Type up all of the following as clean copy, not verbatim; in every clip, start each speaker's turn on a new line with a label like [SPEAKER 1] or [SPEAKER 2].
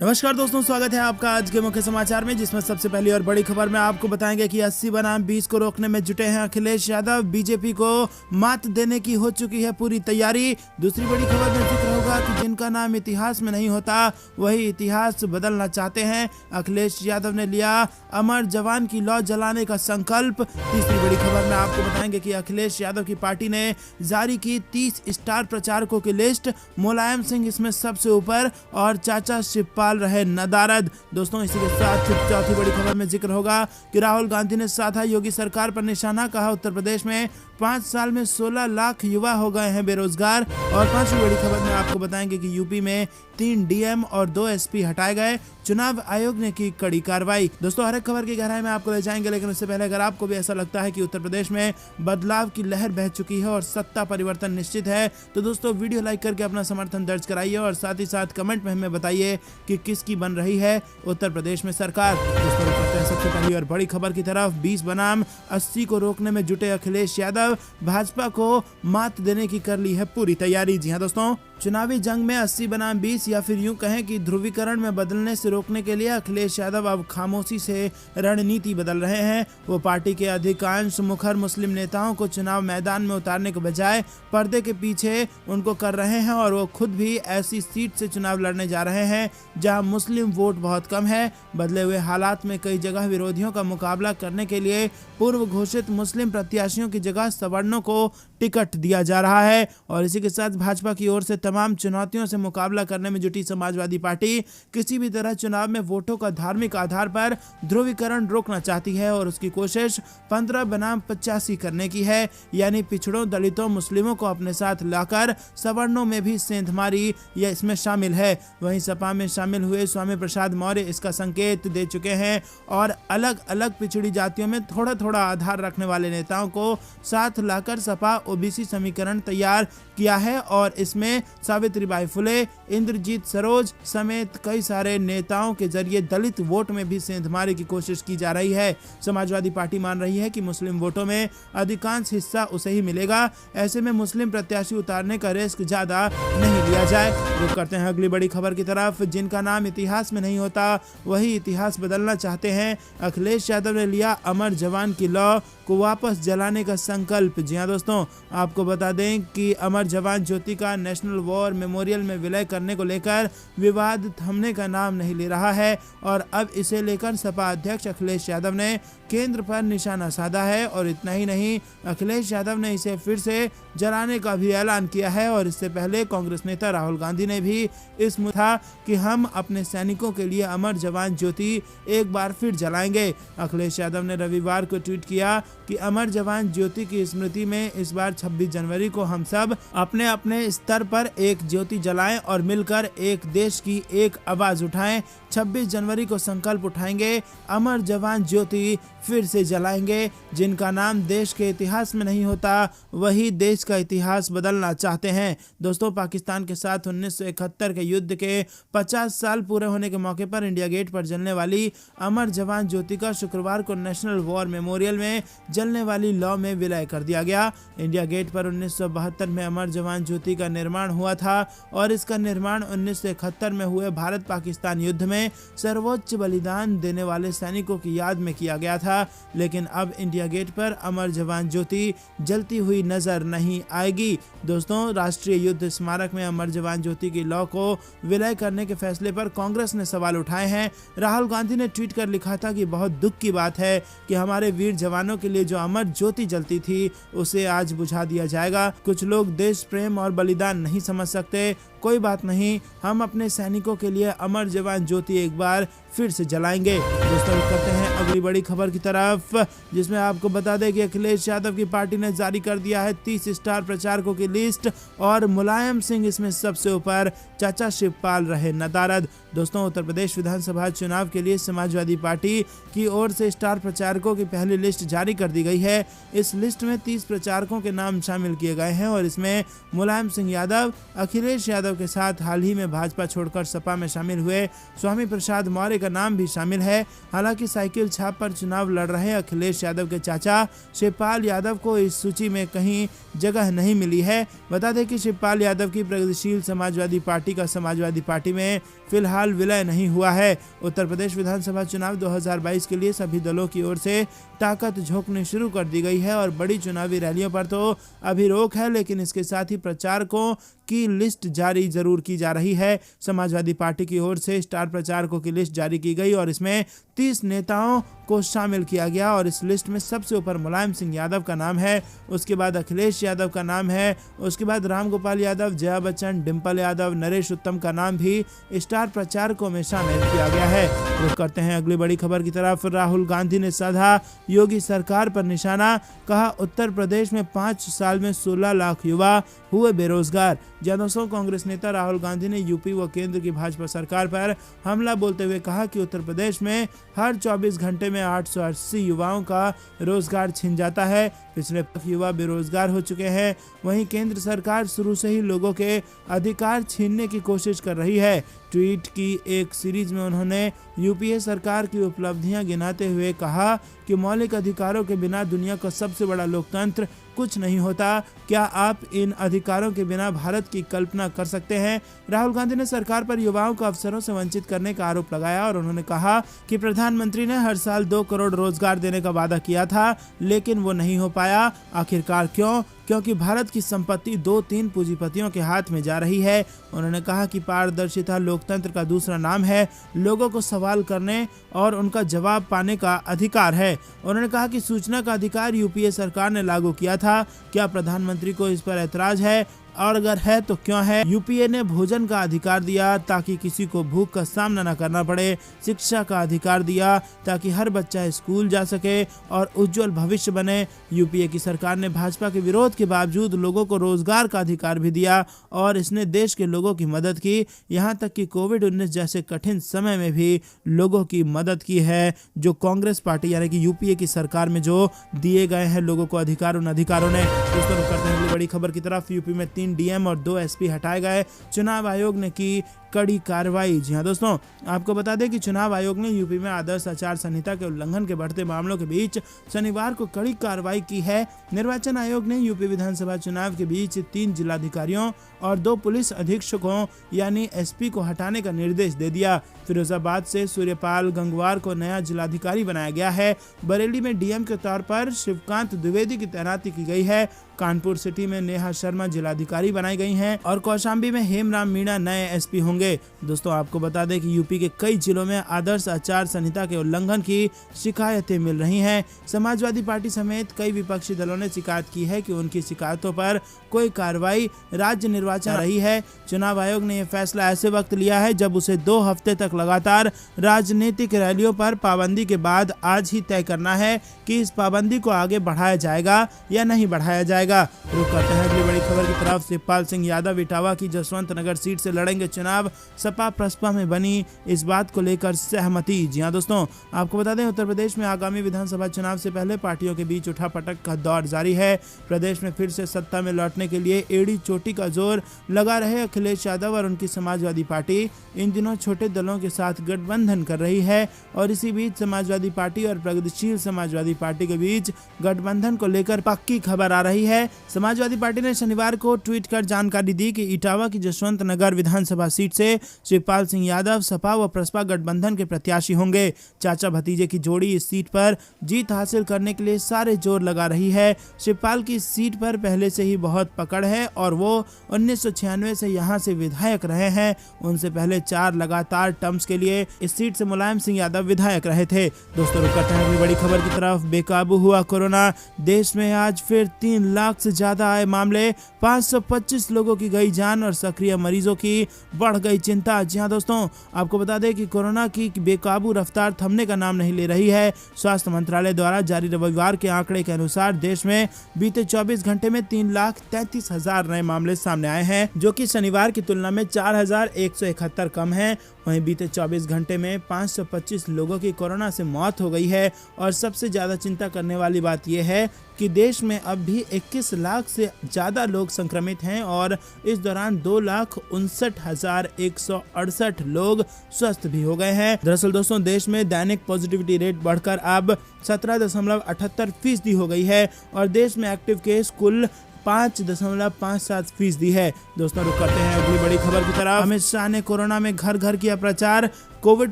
[SPEAKER 1] नमस्कार दोस्तों, स्वागत है आपका आज के मुख्य समाचार में, जिसमें सबसे पहली और बड़ी खबर में आपको बताएंगे कि 80 बनाम 20 को रोकने में जुटे हैं अखिलेश यादव। बीजेपी को मात देने की हो चुकी है पूरी तैयारी। दूसरी बड़ी खबर में जिक्र होगा कि जिनका नाम इतिहास में नहीं होता वही इतिहास बदलना चाहते हैं। अखिलेश यादव ने लिया अमर जवान की लौ जलाने का संकल्प। तीसरी बड़ी खबर में आपको बताएंगे कि अखिलेश यादव की पार्टी ने जारी की 30 स्टार प्रचारकों की लिस्ट। मुलायम सिंह इसमें सबसे ऊपर और चाचा शिवपाल रहे नदारद। दोस्तों, इसी के साथ चौथी बड़ी खबर में जिक्र होगा कि राहुल गांधी ने साधा योगी सरकार पर निशाना। कहा उत्तर प्रदेश में 5 साल में 16 लाख युवा हो गए हैं बेरोजगार। और पांचवी बड़ी खबर में आपको बताएंगे कि यूपी में 3 डीएम और 2 एसपी हटाए गए। चुनाव आयोग ने की कड़ी कार्रवाई। दोस्तों, हर एक खबर की गहराई में आपको ले जाएंगे, लेकिन उससे पहले अगर आपको भी ऐसा लगता है कि उत्तर प्रदेश में बदलाव की लहर बह चुकी है और सत्ता परिवर्तन निश्चित है, तो दोस्तों वीडियो लाइक करके अपना समर्थन दर्ज कराइए और साथ ही साथ कमेंट में हमें बताइए कि किसकी बन रही है उत्तर प्रदेश में सरकार। दोस्तों, करते हैं सबसे पहली और बड़ी खबर की तरफ। 20 बनाम 80 को रोकने में जुटे अखिलेश यादव। भाजपा को मात देने की कर ली है पूरी तैयारी। जी हां दोस्तों, चुनावी जंग में 80 बनाम 20 या फिर यूं कहें कि ध्रुवीकरण में बदलने से रोकने के लिए अखिलेश यादव अब खामोशी से रणनीति बदल रहे हैं। वो पार्टी के अधिकांश मुखर मुस्लिम नेताओं को चुनाव मैदान में उतारने के बजाय पर्दे के पीछे उनको कर रहे हैं और वो खुद भी ऐसी सीट से चुनाव लड़ने जा रहे हैं जहां मुस्लिम वोट बहुत कम है। बदले हुए हालात में कई जगह विरोधियों का मुकाबला करने के लिए पूर्व घोषित मुस्लिम प्रत्याशियों की जगह सवर्णों को टिकट दिया जा रहा है। और इसी के साथ भाजपा की ओर से तमाम चुनौतियों से मुकाबला करने में जुटी समाजवादी पार्टी किसी भी तरह चुनाव में वोटों का धार्मिक आधार पर ध्रुवीकरण रोकना चाहती है और उसकी कोशिश 15 बनाम 85 करने की है, यानी पिछड़ों, दलितों, मुस्लिमों को अपने साथ लाकर सवर्णों में भी सेंधमारी यह इसमें शामिल है। वहीं सपा में शामिल हुए स्वामी प्रसाद मौर्य इसका संकेत दे चुके हैं और अलग अलग पिछड़ी जातियों में थोड़ा थोड़ा आधार रखने वाले नेताओं को साथ लाकर सपा ओबीसी समीकरण तैयार किया है और इसमें सावित्रीबाई फुले, इंद्रजीत सरोज समेत कई सारे नेताओं के जरिए दलित वोट में भी सेंधमारी की कोशिश की जा रही है। समाजवादी पार्टी मान रही है कि मुस्लिम वोटों में अधिकांश हिस्सा उसे ही मिलेगा, ऐसे में मुस्लिम प्रत्याशी उतारने का रिस्क ज्यादा नहीं लिया जाए। रुक करते हैं अगली बड़ी खबर की तरफ। जिनका नाम इतिहास में नहीं होता वही इतिहास बदलना चाहते हैं। अखिलेश यादव ने लिया अमर जवान की लौ को वापस जलाने का संकल्प। जी हां दोस्तों, आपको बता दें कि अमर जवान ज्योति का नेशनल वॉर मेमोरियल में विलय करने को लेकर विवाद थमने का नाम नहीं ले रहा है और अब इसे लेकर सपा अध्यक्ष अखिलेश यादव ने केंद्र पर निशाना साधा है। और इतना ही नहीं, अखिलेश यादव ने इसे फिर से जलाने का भी ऐलान किया है और इससे पहले कांग्रेस नेता राहुल गांधी ने भी इस मुद्दा कि हम अपने सैनिकों के लिए अमर जवान ज्योति एक बार फिर जलाएंगे। अखिलेश यादव ने रविवार को ट्वीट किया कि अमर जवान ज्योति की स्मृति में इस बार 26 जनवरी को हम सब अपने अपने स्तर पर एक ज्योति जलाएं और मिलकर एक देश की एक आवाज उठाएं। 26 जनवरी को संकल्प उठाएंगे, अमर जवान ज्योति फिर से जलाएंगे। जिनका नाम देश के इतिहास में नहीं होता वही देश का इतिहास बदलना चाहते हैं। दोस्तों, पाकिस्तान के साथ 1971 के युद्ध के 50 साल पूरे होने के मौके पर इंडिया गेट पर जलने वाली अमर जवान ज्योति का शुक्रवार को नेशनल वॉर मेमोरियल में जलने वाली लौ में विलय कर दिया गया। इंडिया गेट पर 1972 में अमर जवान ज्योति का निर्माण हुआ था और इसका निर्माण 1971 में हुए भारत पाकिस्तान युद्ध में सर्वोच्च बलिदान देने वाले सैनिकों की याद में किया गया था। लेकिन अब इंडिया गेट पर अमर जवान ज्योति जलती हुई नजर नहीं आएगी। दोस्तों, राष्ट्रीय युद्ध स्मारक में अमर जवान ज्योति की लौ को विलय करने के फैसले पर कांग्रेस ने सवाल उठाए हैं। राहुल गांधी ने ट्वीट कर लिखा था कि बहुत दुख की बात है कि हमारे वीर जवानों के लिए जो अमर ज्योति जलती थी उसे आज बुझा दिया जाएगा। कुछ लोग देश प्रेम और बलिदान नहीं समझ सकते, कोई बात नहीं, हम अपने सैनिकों के लिए अमर जवान ज्योति एक बार फिर से जलाएंगे। दोस्तों, करते हैं अगली बड़ी खबर की तरफ, जिसमें आपको बता दें कि अखिलेश यादव की पार्टी ने जारी कर दिया है 30 स्टार प्रचारकों की लिस्ट और मुलायम सिंह इसमें सबसे ऊपर, चाचा शिवपाल रहे नदारद। दोस्तों, उत्तर प्रदेश विधानसभा चुनाव के लिए समाजवादी पार्टी की ओर से स्टार प्रचारकों की पहली लिस्ट जारी कर दी गई है। इस लिस्ट में 30 प्रचारकों के नाम शामिल किए गए हैं और इसमें मुलायम सिंह यादव, अखिलेश यादव के साथ हाल ही में भाजपा छोड़कर सपा में शामिल हुए स्वामी प्रसाद मौर्य का नाम भी शामिल है। हालांकि साइकिल छाप पर चुनाव लड़ रहे अखिलेश यादव के चाचा शिवपाल यादव को इस सूची में कहीं जगह नहीं मिली है। बता दें कि शिवपाल यादव की प्रगतिशील समाजवादी पार्टी का समाजवादी पार्टी में फिलहाल काल विलय नहीं हुआ है। उत्तर प्रदेश विधानसभा चुनाव 2022 के लिए सभी दलों की ओर से ताकत झोंकनी शुरू कर दी गई है और बड़ी चुनावी रैलियों पर तो अभी रोक है, लेकिन इसके साथ ही प्रचारकों की लिस्ट जारी जरूर की जा रही है। समाजवादी पार्टी की ओर से स्टार प्रचारकों की लिस्ट जारी की गई और इसमें 30 नेताओं को शामिल किया गया और इस लिस्ट में सबसे ऊपर मुलायम सिंह यादव का नाम है, उसके बाद अखिलेश यादव का नाम है, उसके बाद रामगोपाल यादव, जया बच्चन, डिंपल यादव, नरेश उत्तम का नाम भी स्टार प्रचारकों में शामिल किया गया है। रुख करते हैं अगली बड़ी खबर की तरफ। राहुल गांधी ने साधा योगी सरकार पर निशाना, कहा उत्तर प्रदेश में 5 साल में 16 लाख युवा हुए बेरोजगार। दोस्तों, कांग्रेस नेता राहुल गांधी ने यूपी व केंद्र की भाजपा सरकार पर हमला बोलते हुए कहा कि उत्तर प्रदेश में हर 24 घंटे में 880 युवाओं का रोजगार छिन जाता है। पिछले युवा बेरोजगार हो चुके हैं। वहीं केंद्र सरकार शुरू से ही लोगों के अधिकार छीनने की कोशिश कर रही है। ट्वीट की एक सीरीज में उन्होंने यूपीए सरकार की उपलब्धियां गिनाते हुए कहा कि मौलिक अधिकारों के बिना दुनिया का सबसे बड़ा लोकतंत्र कुछ नहीं होता। क्या आप इन अधिकारों के बिना भारत की कल्पना कर सकते हैं? राहुल गांधी ने सरकार पर युवाओं को अवसरों से वंचित करने का आरोप लगाया और उन्होंने कहा कि प्रधानमंत्री ने हर साल 2 करोड़ रोजगार देने का वादा किया था, लेकिन वो नहीं हो पाया। आखिरकार क्यों? क्योंकि भारत की संपत्ति 2-3 पूंजीपतियों के हाथ में जा रही है। उन्होंने कहा कि पारदर्शिता लोकतंत्र का दूसरा नाम है। लोगों को सवाल करने और उनका जवाब पाने का अधिकार है। उन्होंने कहा कि सूचना का अधिकार यूपीए सरकार ने लागू किया था। क्या प्रधानमंत्री को इस पर ऐतराज है? और अगर है तो क्यों है? यूपीए ने भोजन का अधिकार दिया ताकि किसी को भूख का सामना न करना पड़े। शिक्षा का अधिकार दिया ताकि हर बच्चा स्कूल जा सके और उज्जवल भविष्य बने। यूपीए की सरकार ने भाजपा के विरोध के बावजूद लोगों को रोजगार का अधिकार भी दिया और इसने देश के लोगों की मदद की। यहाँ तक कि कोविड-19 जैसे कठिन समय में भी लोगों की मदद की है। जो कांग्रेस पार्टी यानी कि यूपीए की सरकार में जो दिए गए हैं लोगों को अधिकार, उन अधिकारों ने। दोस्तों, करते हैं अगली बड़ी खबर की तरफ। यूपी में 3 डीएम और 2 एसपी हटाए गए। चुनाव आयोग ने की कड़ी कार्रवाई। जी हां दोस्तों, आपको बता दें कि चुनाव आयोग ने यूपी में आदर्श आचार संहिता के उल्लंघन के बढ़ते मामलों के बीच शनिवार को कड़ी कार्रवाई की है। निर्वाचन आयोग ने यूपी विधानसभा चुनाव के बीच 3 जिलाधिकारियों और 2 पुलिस अधीक्षकों यानी एसपी को हटाने का निर्देश दे दिया। फिरोजाबाद से सूर्यपाल गंगवार को नया जिलाधिकारी बनाया गया है। बरेली में डीएम के तौर पर शिवकांत द्विवेदी की तैनाती की गई है। कानपुर सिटी में नेहा शर्मा जिलाधिकारी बनाई गई हैं और कौशाम्बी में हेमराम मीणा नए एसपी होंगे। दोस्तों, आपको बता दें कि यूपी के कई जिलों में आदर्श आचार संहिता के उल्लंघन की शिकायतें मिल रही हैं। समाजवादी पार्टी समेत कई विपक्षी दलों ने शिकायत की है कि उनकी शिकायतों पर कोई कार्रवाई राज्य निर्वाचन रही है। चुनाव आयोग ने यह फैसला ऐसे वक्त लिया है जब उसे 2 हफ्ते तक लगातार राजनीतिक रैलियों पर पाबंदी के बाद आज ही तय करना है कि इस पाबंदी को आगे बढ़ाया जाएगा या नहीं बढ़ाया जाएगा। रुक करते हैं अगली बड़ी खबर की तरफ। शिवपाल सिंह यादव इटावा की जसवंत नगर सीट से लड़ेंगे चुनाव। सपा प्रसपा में बनी इस बात को लेकर सहमति। जी हां दोस्तों, आपको बता दें उत्तर प्रदेश में आगामी विधानसभा चुनाव से पहले पार्टियों के बीच उठापटक का दौर जारी है। प्रदेश में फिर से सत्ता में लौटने के लिए एड़ी चोटी का जोर लगा रहे अखिलेश यादव और उनकी समाजवादी पार्टी इन दिनों छोटे दलों के साथ गठबंधन कर रही है और इसी बीच समाजवादी पार्टी और प्रगतिशील समाजवादी पार्टी के बीच गठबंधन को लेकर पक्की खबर आ रही है। समाजवादी पार्टी ने शनिवार को ट्वीट कर जानकारी दी कि इटावा की जसवंत नगर विधानसभा सीट से शिवपाल सिंह यादव सपा व प्रसपा गठबंधन के प्रत्याशी होंगे। चाचा भतीजे की जोड़ी इस सीट पर जीत हासिल करने के लिए सारे जोर लगा रही है। शिवपाल की इस सीट पर पहले से ही बहुत पकड़ है और वो 1996 से यहां से विधायक रहे हैं। उनसे पहले 4 लगातार टर्म्स के लिए इस सीट से मुलायम सिंह यादव विधायक रहे थे। दोस्तों, रुक करते हैं अगली बड़ी खबर की तरफ। बेकाबू हुआ कोरोना। देश में आज फिर 3 लाख से ज्यादा आए मामले, 525 लोगों की गई जान और सक्रिय मरीजों की बढ़ गई चिंता। जी हां दोस्तों, आपको बता दें कि कोरोना की बेकाबू रफ्तार थमने का नाम नहीं ले रही है। स्वास्थ्य मंत्रालय द्वारा जारी रविवार के आंकड़े के अनुसार देश में बीते 24 घंटे में 3,33,000 नए मामले सामने आए हैं, जो कि शनिवार की तुलना में 4,171 कम है। वहीं बीते 24 घंटे में 525 लोगों की कोरोना से मौत हो गई है और सबसे ज्यादा चिंता करने वाली बात यह है कि देश में अब भी 21 लाख से ज्यादा लोग संक्रमित हैं और इस दौरान 2,59,168 लोग स्वस्थ भी हो गए हैं। दरअसल दोस्तों, देश में दैनिक पॉजिटिविटी रेट बढ़कर अब 17.78% हो गई है और देश में एक्टिव केस कुल 5.57% है। दोस्तों रुक करते हैं अगली बड़ी खबर की तरफ। अमित शाह ने कोरोना में घर घर किया प्रचार, कोविड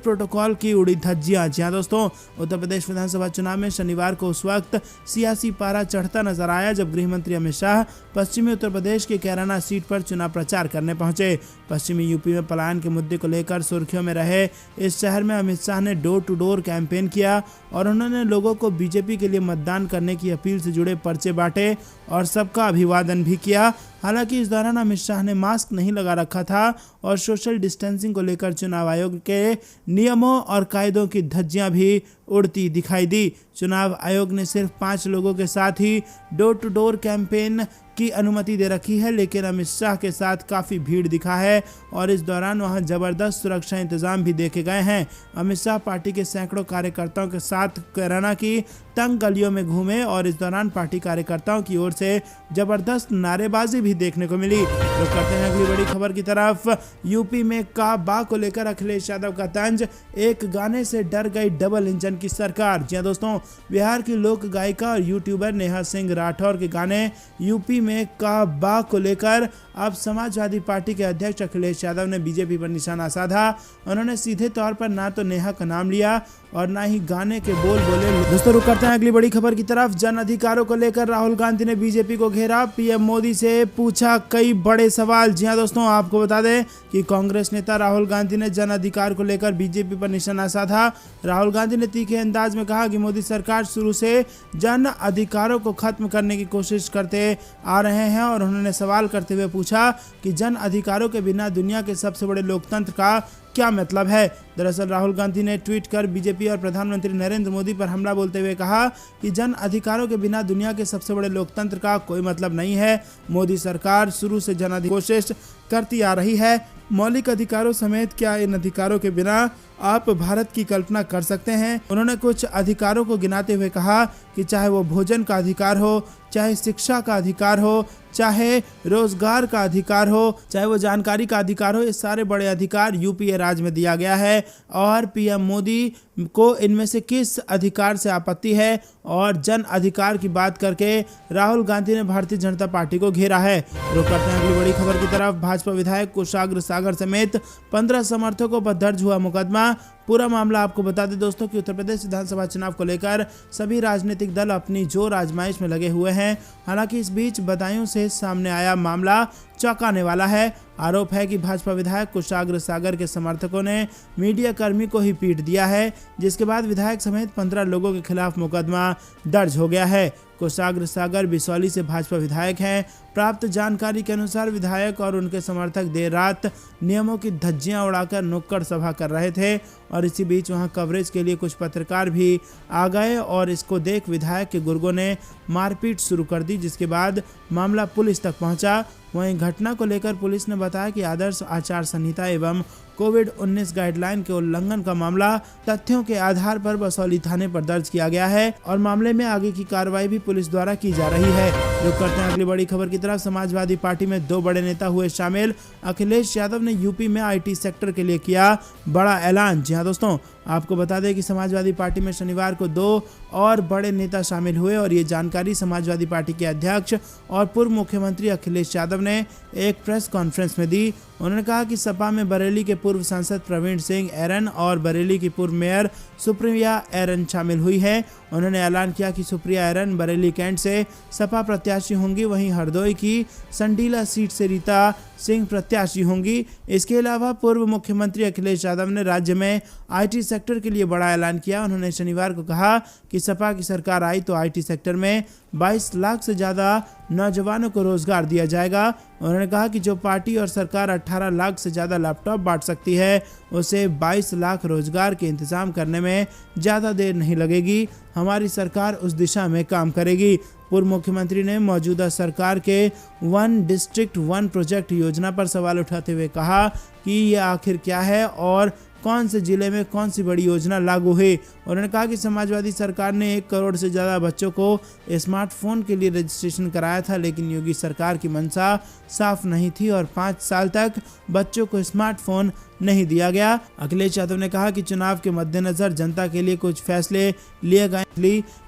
[SPEAKER 1] प्रोटोकॉल की उड़ी धज्जियां। जी हां दोस्तों, उत्तर प्रदेश विधानसभा चुनाव में शनिवार को उस वक्त सियासी पारा चढ़ता नजर आया जब गृह मंत्री अमित शाह पश्चिमी उत्तर प्रदेश के कैराना सीट पर चुनाव प्रचार करने पहुंचे। पश्चिमी यूपी में पलायन के मुद्दे को लेकर सुर्खियों में रहे इस शहर में अमित शाह ने डोर टू डोर कैंपेन किया और उन्होंने लोगों को बीजेपी के लिए मतदान करने की अपील से जुड़े पर्चे बांटे और सबका अभिवादन भी किया। हालांकि इस दौरान अमित शाह ने मास्क नहीं लगा रखा था और सोशल डिस्टेंसिंग को लेकर चुनाव आयोग के नियमों और कायदों की धज्जियां भी उड़ती दिखाई दी। चुनाव आयोग ने सिर्फ 5 लोगों के साथ ही डोर टू डोर कैंपेन की अनुमति दे रखी है, लेकिन अमित शाह के साथ काफ़ी भीड़ दिखा है और इस दौरान वहां जबरदस्त सुरक्षा इंतजाम भी देखे गए हैं। अमित शाह पार्टी के सैकड़ों कार्यकर्ताओं के साथ कैराना की तंग गलियों में घूमे और इस दौरान पार्टी कार्यकर्ताओं की ओर से जबरदस्त नारेबाजी भी देखने को मिली। तो करते हैं अगली बड़ी खबर की तरफ। यूपी में का बा को लेकर अखिलेश यादव का तंज, एक गाने से डर गई डबल इंजन की सरकार। जी दोस्तों, बिहार की लोक गायिका और यूट्यूबर नेहा सिंह राठौर के गाने यूपी में का बा को लेकर अब समाजवादी पार्टी के अध्यक्ष अखिलेश यादव ने बीजेपी पर निशाना साधा। उन्होंने सीधे तौर पर ना तो नेहा का नाम लिया और ना ही गाने के बोल बोले। दोस्तों रुक करते हैं अगली बड़ी खबर की तरफ। जन अधिकारों को लेकर राहुल गांधी ने बीजेपी को घेरा, पीएम मोदी से पूछा कई बड़े सवाल। जी हां दोस्तों, आपको बता दें कि कांग्रेस नेता राहुल गांधी ने जन अधिकार को लेकर बीजेपी पर निशाना साधा। राहुल गांधी ने तीखे अंदाज में कहा कि मोदी सरकार शुरू से जन अधिकारों को खत्म करने की कोशिश करते आ रहे हैं और उन्होंने सवाल करते हुए पूछा कि जन अधिकारों के बिना दुनिया के सबसे बड़े लोकतंत्र का क्या मतलब है। दरअसल राहुल गांधी ने ट्वीट कर बीजेपी और प्रधानमंत्री नरेंद्र मोदी पर हमला बोलते हुए कहा कि जन अधिकारों के बिना दुनिया के सबसे बड़े लोकतंत्र का कोई मतलब नहीं है। मोदी सरकार शुरू से जन अधिकार कोशिश करती आ रही है। मौलिक अधिकारों समेत क्या इन अधिकारों के बिना आप भारत की कल्पना कर सकते हैं। उन्होंने कुछ अधिकारों को गिनाते हुए कहा कि चाहे वो भोजन का अधिकार हो, चाहे शिक्षा का अधिकार हो, चाहे रोजगार का अधिकार हो, चाहे वो जानकारी का अधिकार हो, ये सारे बड़े अधिकार यूपीए राज्य में दिया गया है और पीएम मोदी को इनमें से किस अधिकार से आपत्ति है। और जन अधिकार की बात करके राहुल गांधी ने भारतीय जनता पार्टी को घेरा है। रुक करते हैं अगली बड़ी खबर की तरफ। भाजपा विधायक कुशाग्र सागर समेत 15 समर्थकों पर दर्ज हुआ मुकदमा। पूरा मामला आपको बता दें दोस्तों कि उत्तर प्रदेश विधानसभा चुनाव को लेकर सभी राजनीतिक दल अपनी जोर आजमाइश में लगे हुए हैं। हालांकि इस बीच बदायूं से सामने आया मामला चौंकाने वाला है। आरोप है कि भाजपा विधायक कुशाग्र सागर के समर्थकों ने मीडिया कर्मी को ही पीट दिया है, जिसके बाद विधायक समेत 15 लोगों के खिलाफ मुकदमा दर्ज हो गया है। कुशाग्र सागर बिसौली से भाजपा विधायक हैं। प्राप्त जानकारी के अनुसार विधायक और उनके समर्थक देर रात नियमों की धज्जियां उड़ाकर नुक्कड़ सभा कर रहे थे और इसी बीच वहां कवरेज के लिए कुछ पत्रकार भी आ गए और इसको देख विधायक के गुर्गों ने मारपीट शुरू कर दी, जिसके बाद मामला पुलिस तक पहुंचा। वहीं घटना को लेकर पुलिस ने बताया कि आदर्श आचार संहिता एवं कोविड-19 गाइडलाइन के उल्लंघन का मामला तथ्यों के आधार पर बसौली थाने पर दर्ज किया गया है और मामले में आगे की कार्रवाई भी पुलिस द्वारा की जा रही है। रुक करते हैं अगली बड़ी खबर की तरफ। समाजवादी पार्टी में 2 बड़े नेता हुए शामिल। अखिलेश यादव ने यूपी में आईटी सेक्टर के लिए किया बड़ा ऐलान। जी हाँ दोस्तों, आपको बता दें कि समाजवादी पार्टी में शनिवार को 2 और बड़े नेता शामिल हुए और ये जानकारी समाजवादी पार्टी के अध्यक्ष और पूर्व मुख्यमंत्री अखिलेश यादव ने एक प्रेस कॉन्फ्रेंस में दी। उन्होंने कहा कि सपा में बरेली के पूर्व सांसद प्रवीण सिंह एरन और बरेली की पूर्व मेयर सुप्रिया एरन शामिल हुई है। उन्होंने ऐलान किया कि सुप्रिया एरन बरेली कैंट से सपा प्रत्याशी होंगी, वहीं हरदोई की संडीला सीट से रीता सिंह प्रत्याशी होंगी। इसके अलावा पूर्व मुख्यमंत्री अखिलेश यादव ने राज्य में आईटी सेक्टर के लिए बड़ा ऐलान किया। उन्होंने शनिवार को कहा कि सपा की सरकार आई तो आईटी सेक्टर में 22 लाख से ज़्यादा नौजवानों को रोजगार दिया जाएगा। उन्होंने कहा कि जो पार्टी और सरकार 18 लाख से ज़्यादा लैपटॉप बांट सकती है, उसे 22 लाख रोजगार के इंतजाम करने में ज़्यादा देर नहीं लगेगी। हमारी सरकार उस दिशा में काम करेगी। पूर्व मुख्यमंत्री ने मौजूदा सरकार के 1 डिस्ट्रिक्ट 1 प्रोजेक्ट योजना पर सवाल उठाते हुए कहा कि ये आखिर क्या है और कौन से जिले में कौन सी बड़ी योजना लागू हुई। उन्होंने कहा कि समाजवादी सरकार ने 1 करोड़ से ज़्यादा बच्चों को स्मार्टफोन के लिए रजिस्ट्रेशन कराया था, लेकिन योगी सरकार की मंशा साफ नहीं थी और 5 साल तक बच्चों को स्मार्टफोन नहीं दिया गया। अखिलेश यादव ने कहा कि चुनाव के मद्देनजर जनता के लिए कुछ फैसले लिए गए।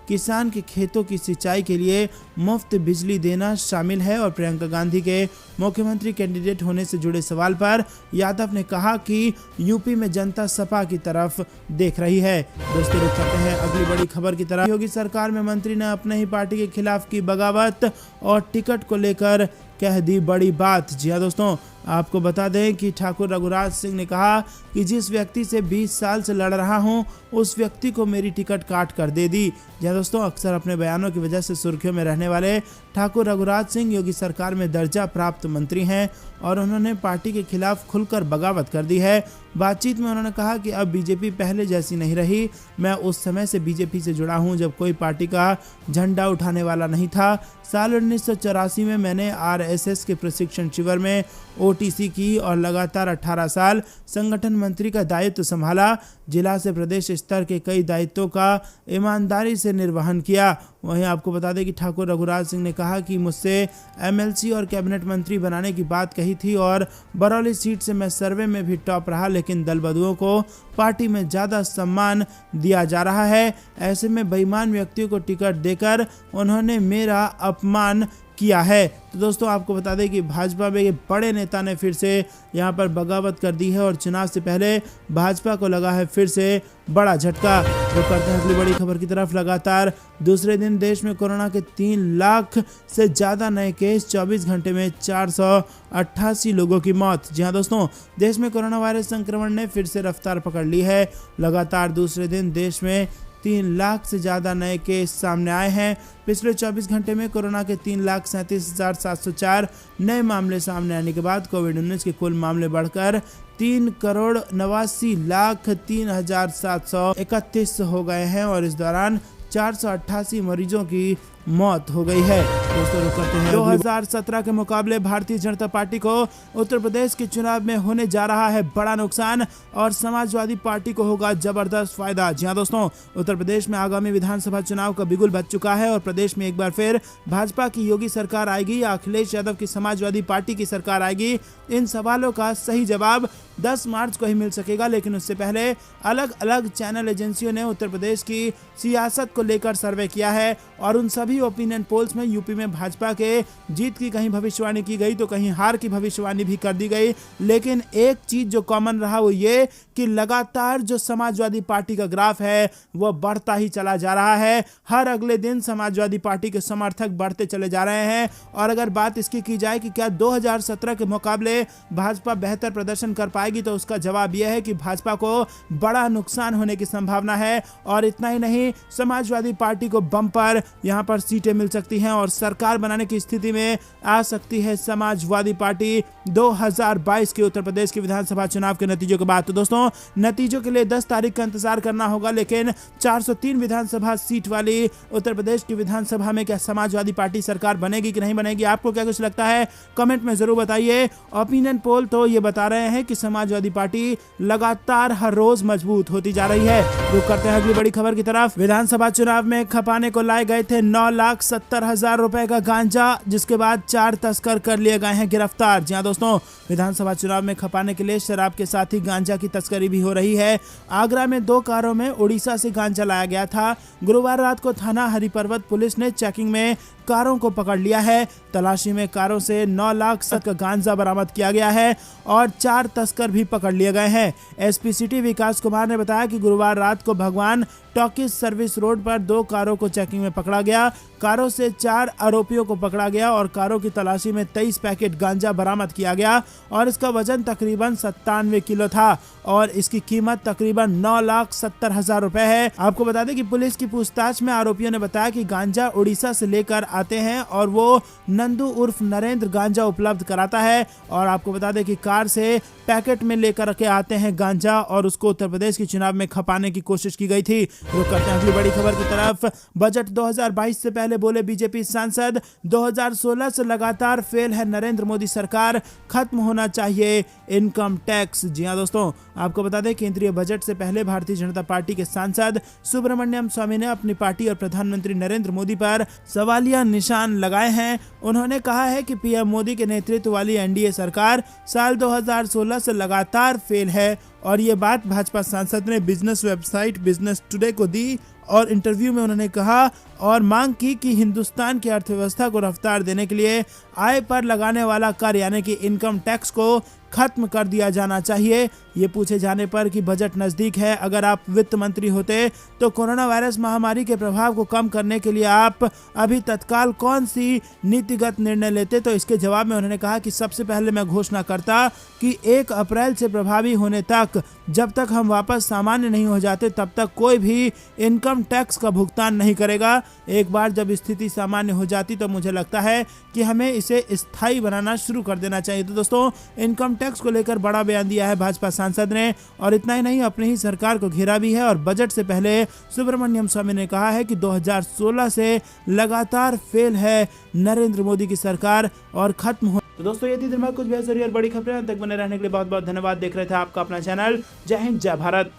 [SPEAKER 1] किसान के खेतों की सिंचाई के लिए मुफ्त बिजली देना शामिल है। और प्रियंका गांधी के मुख्यमंत्री कैंडिडेट होने से जुड़े सवाल पर यादव ने कहा कि यूपी में जनता सपा की तरफ देख रही है। दोस्तों, रुक करते हैं अगली बड़ी खबर की तरफ। योगी सरकार में मंत्री ने अपने ही पार्टी के खिलाफ की बगावत और टिकट को लेकर कह दी बड़ी बात। जी हाँ दोस्तों, आपको बता दें कि ठाकुर रघुराज सिंह ने कहा कि जिस व्यक्ति से 20 साल से लड़ रहा हूं, उस व्यक्ति को मेरी टिकट काट कर दे दी। जी हाँ दोस्तों, अक्सर अपने बयानों की वजह से सुर्खियों में रहने वाले ठाकुर रघुराज सिंह योगी सरकार में दर्जा प्राप्त मंत्री हैं और उन्होंने पार्टी के खिलाफ खुलकर बगावत कर दी है। बातचीत में उन्होंने कहा कि अब बीजेपी पहले जैसी नहीं रही। मैं उस समय से बीजेपी से जुड़ा हूं जब कोई पार्टी का झंडा उठाने वाला नहीं था। साल 1984 में मैंने आरएसएस के प्रशिक्षण शिविर में ओटीसी की और लगातार 18 साल संगठन मंत्री का दायित्व संभाला। जिला से प्रदेश स्तर के कई दायित्वों का ईमानदारी से निर्वहन किया। वहीं आपको बता दें कि ठाकुर रघुराज सिंह ने कहा कि मुझसे एमएलसी और कैबिनेट मंत्री बनाने की बात कही थी और बरौली सीट से मैं सर्वे में भी टॉप रहा, लेकिन दल बदलुओं को पार्टी में ज़्यादा सम्मान दिया जा रहा है। ऐसे में बेईमान व्यक्तियों को टिकट देकर उन्होंने मेरा अपमान किया है। तो दोस्तों, आपको बता दें कि भाजपा में ये बड़े नेता ने फिर से यहाँ पर बगावत कर दी है और चुनाव से पहले भाजपा को लगा है फिर से बड़ा झटका। तो करते हैं अगली बड़ी खबर की तरफ। लगातार दूसरे दिन देश में कोरोना के 3 लाख से ज़्यादा नए केस, 24 घंटे में 488 लोगों की मौत। जी हाँ दोस्तों, देश में कोरोना वायरस संक्रमण ने फिर से रफ्तार पकड़ ली है। लगातार दूसरे दिन देश में 3 लाख से ज़्यादा नए केस सामने आए हैं। पिछले 24 घंटे में कोरोना के 3,37,704 नए मामले सामने आने के बाद कोविड-19 के कुल मामले बढ़कर 3,89,03,731 हो गए हैं और इस दौरान 488 मरीजों की मौत हो गई है। दोस्तों, रुक करते हैं 2017 के मुकाबले भारतीय जनता पार्टी को उत्तर प्रदेश के चुनाव में होने जा रहा है बड़ा नुकसान और समाजवादी पार्टी को होगा जबरदस्त फायदा। जी हाँ दोस्तों, उत्तर प्रदेश में आगामी विधानसभा चुनाव का बिगुल बज चुका है और प्रदेश में एक बार फिर भाजपा की योगी सरकार आएगी या अखिलेश यादव की समाजवादी पार्टी की सरकार आएगी, इन सवालों का सही जवाब 10 मार्च को ही मिल सकेगा। लेकिन उससे पहले अलग अलग चैनल एजेंसियों ने उत्तर प्रदेश की सियासत को लेकर सर्वे किया है और उन सभी ओपिनियन पोल्स में यूपी में भाजपा के जीत की कहीं भविष्यवाणी की गई तो कहीं हार की भविष्यवाणी भी कर दी गई। लेकिन एक चीज जो कॉमन रहा वो ये कि लगातार जो समाजवादी पार्टी का ग्राफ है वो बढ़ता ही चला जा रहा है। हर अगले दिन समाजवादी पार्टी के समर्थक बढ़ते चले जा रहे हैं। और अगर बात इसकी की जाए कि क्या 2017 के मुकाबले भाजपा बेहतर प्रदर्शन कर पाएगी, तो उसका जवाब यह है कि भाजपा को बड़ा नुकसान होने की संभावना है। और इतना ही नहीं, समाजवादी पार्टी को बम्पर यहां पर सीटें मिल सकती हैं और सरकार बनाने की स्थिति में आ सकती है समाजवादी पार्टी 2022 के उत्तर प्रदेश के विधानसभा चुनाव के नतीजों के बाद। तो दोस्तों, नतीजों के लिए 10 तारीख का इंतजार करना होगा। लेकिन 403 विधानसभा सीट वाली उत्तर प्रदेश की विधानसभा में क्या समाजवादी पार्टी सरकार बनेगी कि नहीं बनेगी, आपको क्या कुछ लगता है कमेंट में जरूर बताइए। ओपिनियन पोल तो ये बता रहे हैं कि समाजवादी पार्टी लगातार हर रोज मजबूत होती जा रही है। रुक करते हैं अगली बड़ी खबर की तरफ। विधानसभा चुनाव में खपाने को लाए गए थे 9,70,000 रुपए का गांजा, जिसके बाद 4 तस्कर कर लिए गए हैं गिरफ्तार। जी हाँ दोस्तों, विधानसभा चुनाव में खपाने के लिए शराब के साथ ही गांजा की तस्करी भी हो रही है। आगरा में 2 कारों में उड़ीसा से गांजा लाया गया था। गुरुवार रात को थाना हरिपर्वत पुलिस ने चेकिंग में कारों को पकड़ लिया है। तलाशी में कारों से 9 लाख का गांजा बरामद किया गया है और 4 तस्कर भी पकड़ लिए गए हैं। एसपी सिटी विकास कुमार ने बताया कि गुरुवार रात को भगवान टॉकीज सर्विस रोड पर 2 कारों को चेकिंग में पकड़ा गया। कारों से 4 आरोपियों को पकड़ा गया और कारों की तलाशी में 23 पैकेट गांजा बरामद किया गया और इसका वजन तकरीबन 97 किलो था और इसकी कीमत तकरीबन 9,70,000 रुपए है। आपको बता दें कि पुलिस की पूछताछ में आरोपियों ने बताया कि गांजा उड़ीसा से लेकर आते हैं और वो नंदू उर्फ नरेंद्र गांजा उपलब्ध कराता है। और आपको बता दें कि कार से पैकेट में लेकर के आते हैं गांजा और उसको उत्तर प्रदेश के चुनाव में खपाने की कोशिश की गई थी। रुक करते हैं अगली बड़ी खबर की तरफ। बजट 2022 से पहले बोले बीजेपी सांसद, 2016 से लगातार फेल है नरेंद्र मोदी सरकार, खत्म होना चाहिए इनकम टैक्स। जी हाँ दोस्तों, आपको बता दें, केंद्रीय बजट से पहले भारतीय जनता पार्टी के सांसद सुब्रमण्यम स्वामी ने अपनी पार्टी और प्रधानमंत्री नरेंद्र मोदी पर सवालिया निशान लगाए हैं। उन्होंने कहा है कि पीएम मोदी के नेतृत्व वाली एनडीए सरकार साल 2016 से लगातार फेल है और ये बात भाजपा सांसद ने बिजनेस वेबसाइट बिजनेस टुडे को दी और इंटरव्यू में उन्होंने कहा और मांग की कि हिंदुस्तान की अर्थव्यवस्था को रफ्तार देने के लिए आय पर लगाने वाला कर यानी कि इनकम टैक्स को खत्म कर दिया जाना चाहिए। ये पूछे जाने पर कि बजट नज़दीक है, अगर आप वित्त मंत्री होते तो कोरोना वायरस महामारी के प्रभाव को कम करने के लिए आप अभी तत्काल कौन सी नीतिगत निर्णय लेते, तो इसके जवाब में उन्होंने कहा कि सबसे पहले मैं घोषणा करता कि 1 अप्रैल से प्रभावी होने तक जब तक हम वापस सामान्य नहीं हो जाते तब तक कोई भी इनकम टैक्स का भुगतान नहीं करेगा। एक बार जब स्थिति सामान्य हो जाती तो मुझे लगता है कि हमें इसे स्थायी बनाना शुरू कर देना चाहिए। तो दोस्तों, इनकम टैक्स को लेकर बड़ा बयान दिया है भाजपा सांसद ने और इतना ही नहीं, अपनी ही सरकार को घेरा भी है और बजट से पहले सुब्रमण्यम स्वामी ने कहा है कि 2016 से लगातार फेल है नरेंद्र मोदी की सरकार और खत्म हो। तो दोस्तों, ये थी दिन भर कुछ बेहतरीन और बड़ी खबरें। तक बने रहने के लिए बहुत बहुत धन्यवाद। देख रहे थे आपका अपना चैनल जय हिंद जय भारत।